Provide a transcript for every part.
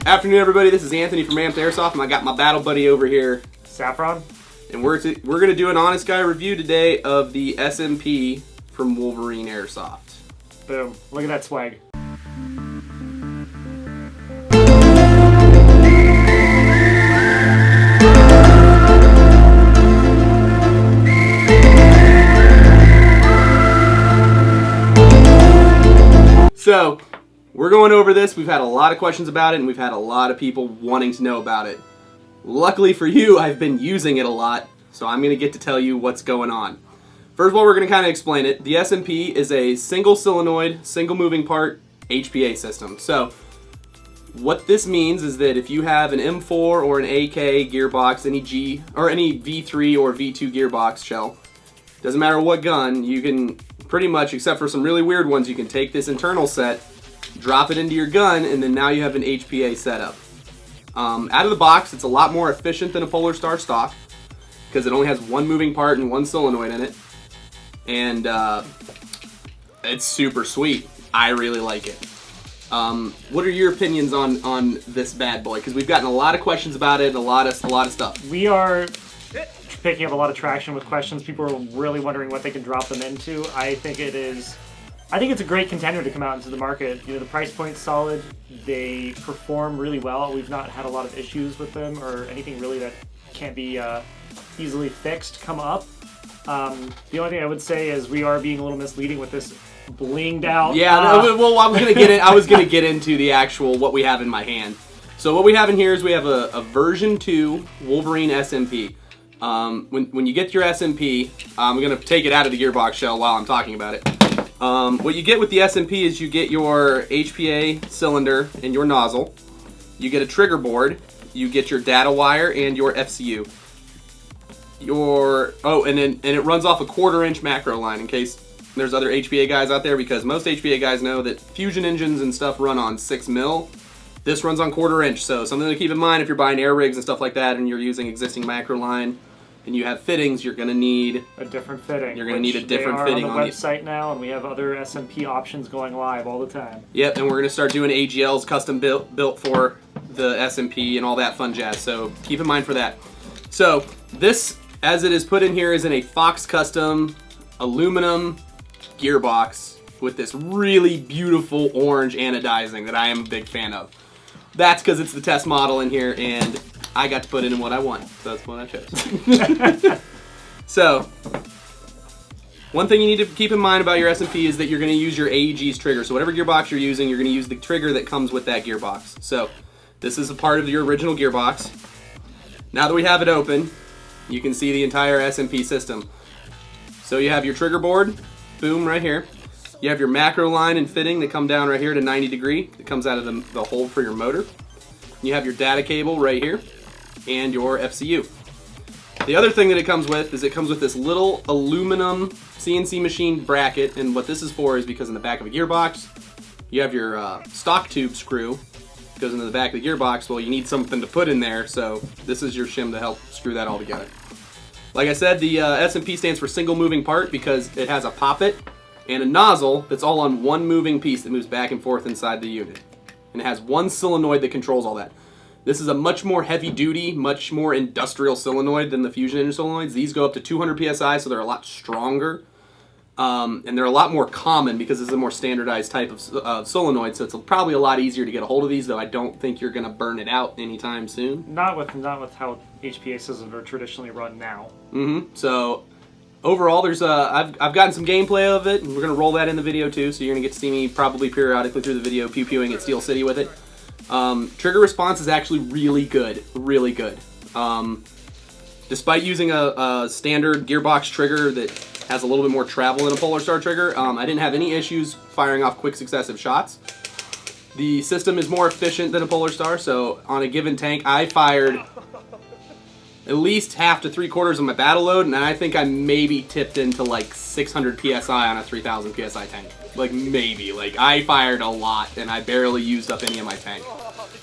Afternoon, everybody. This is Anthony from Airsoft, and I got my battle buddy over here, Saffron. And we're going to do an honest guy review today of the SMP from Wolverine Airsoft. Boom. Look at that swag. So, we're going over this. We've had a lot of questions about it, and we've had a lot of people wanting to know about it. Luckily for you, I've been using it a lot, so I'm going to get to tell you what's going on. First of all, we're going to kind of explain it. The SMP is a single solenoid, single moving part HPA system. So, what this means is that if you have an M4 or an AK gearbox, any G or any V3 or V2 gearbox shell, doesn't matter what gun, you can pretty much, except for some really weird ones, you can take this internal set, drop it into your gun, and then now you have an HPA setup. Out of the box, it's a lot more efficient than a Polar Star stock because it only has one moving part and one solenoid in it, and it's super sweet. I really like it. What are your opinions on this bad boy? Because we've gotten a lot of questions about it, a lot of stuff. We are picking up a lot of traction with questions. People are really wondering what they can drop them into. I think it's a great contender to come out into the market. You know, the price point's solid. They perform really well. We've not had a lot of issues with them or anything really that can't be easily fixed come up. The only thing I would say is we are being a little misleading with this blinged out. Yeah, well, I was gonna get into the actual what we have in my hand. So what we have in here is we have a version 2 Wolverine SMP. When you get your SMP, I'm gonna take it out of the gearbox shell while I'm talking about it. What you get with the SMP is you get your HPA cylinder and your nozzle. You get a trigger board. You get your data wire and your FCU. And it runs off a 1/4-inch macro line in case there's other HPA guys out there, because most HPA guys know that fusion engines and stuff run on 6mm. This runs on 1/4-inch, so something to keep in mind if you're buying air rigs and stuff like that and you're using existing macro line and you have fittings, you're going to need a different fitting. You're going to need a different fitting on the website now, and we have other SMP options going live all the time. Yep, and we're going to start doing AGLs custom built for the SMP and all that fun jazz, so keep in mind for that. So this, as it is put in here, is in a Fox Custom aluminum gearbox with this really beautiful orange anodizing that I am a big fan of. That's because it's the test model in here, and I got to put it in what I want, so that's what I chose. So, one thing you need to keep in mind about your SMP is that you're going to use your AEG's trigger. So whatever gearbox you're using, you're going to use the trigger that comes with that gearbox. So, this is a part of your original gearbox. Now that we have it open, you can see the entire SMP system. So you have your trigger board, boom, right here. You have your macro line and fitting that come down right here to 90 degree. It comes out of the hole for your motor. You have your data cable right here and your FCU. The other thing that it comes with is it comes with this little aluminum CNC machine bracket, and what this is for is because in the back of a gearbox, you have your stock tube screw goes into the back of the gearbox. Well, you need something to put in there, so this is your shim to help screw that all together. Like I said, the SMP stands for single moving part because it has a poppet and a nozzle that's all on one moving piece that moves back and forth inside the unit. And it has one solenoid that controls all that. This is a much more heavy-duty, much more industrial solenoid than the fusion engine solenoids. These go up to 200 psi, so they're a lot stronger. And they're a lot more common because this is a more standardized type of solenoid, so it's probably a lot easier to get a hold of these, though I don't think you're going to burn it out anytime soon. Not with how HPA systems are traditionally run now. So, overall, there's I've gotten some gameplay of it, and we're going to roll that in the video too, so you're going to get to see me probably periodically through the video pew-pewing at Steel City with it. Trigger response is actually really good, really good. Despite using a standard gearbox trigger that has a little bit more travel than a Polar Star trigger, I didn't have any issues firing off quick successive shots. The system is more efficient than a Polar Star, so on a given tank, I fired at least half to 3/4 of my battle load, and I think I maybe tipped into like 600 PSI on a 3000 PSI tank. Like maybe, like I fired a lot, and I barely used up any of my tank.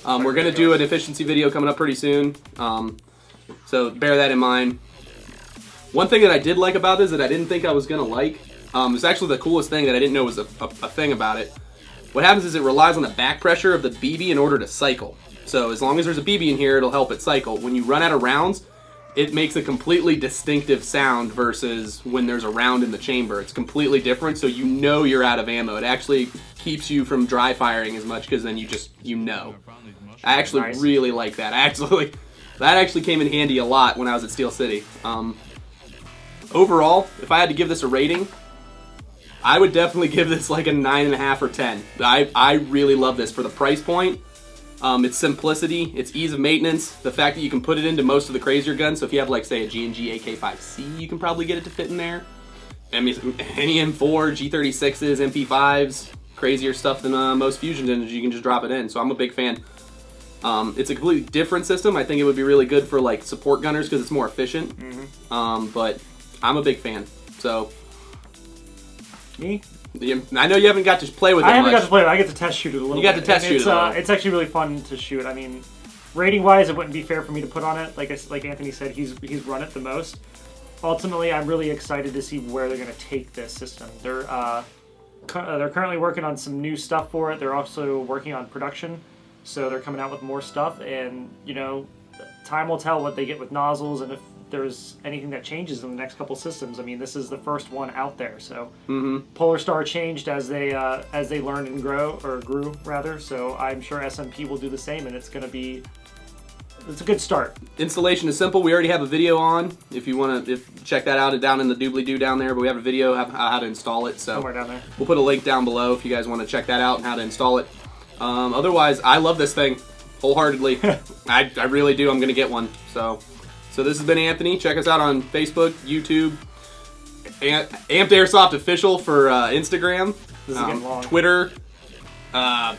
We're gonna do an efficiency video coming up pretty soon, so bear that in mind. One thing that I did like about this that I didn't think I was gonna like, it's actually the coolest thing that I didn't know was a thing about it. What happens is it relies on the back pressure of the BB in order to cycle. So as long as there's a BB in here, it'll help it cycle. When you run out of rounds, it makes a completely distinctive sound versus when there's a round in the chamber. It's completely different, so you know you're out of ammo. It actually keeps you from dry firing as much because then you know. I actually really like that. That actually came in handy a lot when I was at Steel City. Overall, if I had to give this a rating, I would definitely give this like a 9.5 or 10. I really love this for the price point. Its simplicity, its ease of maintenance, the fact that you can put it into most of the crazier guns. So if you have like say a G&G AK-5C, you can probably get it to fit in there. I mean, any M4, G36s, MP5s, crazier stuff than most fusion engines, you can just drop it in. So I'm a big fan. It's a completely different system. I think it would be really good for like support gunners because it's more efficient. But I'm a big fan. So me? I know you haven't got to play with it. I haven't much. got to play with it. I get to test shoot it a little bit. You got to test shoot it a little. It's actually really fun to shoot. I mean, rating wise, it wouldn't be fair for me to put on it. Like Anthony said, he's run it the most. Ultimately, I'm really excited to see where they're going to take this system. They're currently working on some new stuff for it. They're also working on production, so they're coming out with more stuff. And you know, time will tell what they get with nozzles and if there's anything that changes in the next couple systems. I mean, this is the first one out there, so Polar Star changed as they learned and grew rather. So I'm sure SMP will do the same, and it's a good start. Installation is simple. We already have a video on. If you want to check that out, down in the doobly-doo down there. But we have a video of how to install it. So somewhere down there. We'll put a link down below if you guys want to check that out and how to install it. Otherwise, I love this thing wholeheartedly. I really do. I'm gonna get one. So this has been Anthony. Check us out on Facebook, YouTube, Amped Airsoft Official for Instagram, this is getting long. Twitter. Dude, I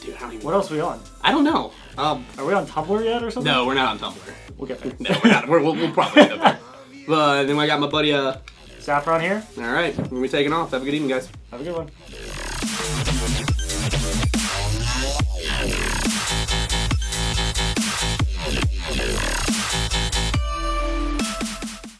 don't even. What else are we on? I don't know. Are we on Tumblr yet or something? No, we're not on Tumblr. We'll get there. No, we're not. We'll probably get there. Then I got my buddy Saffron here. All right, we're gonna be taking off. Have a good evening, guys. Have a good one.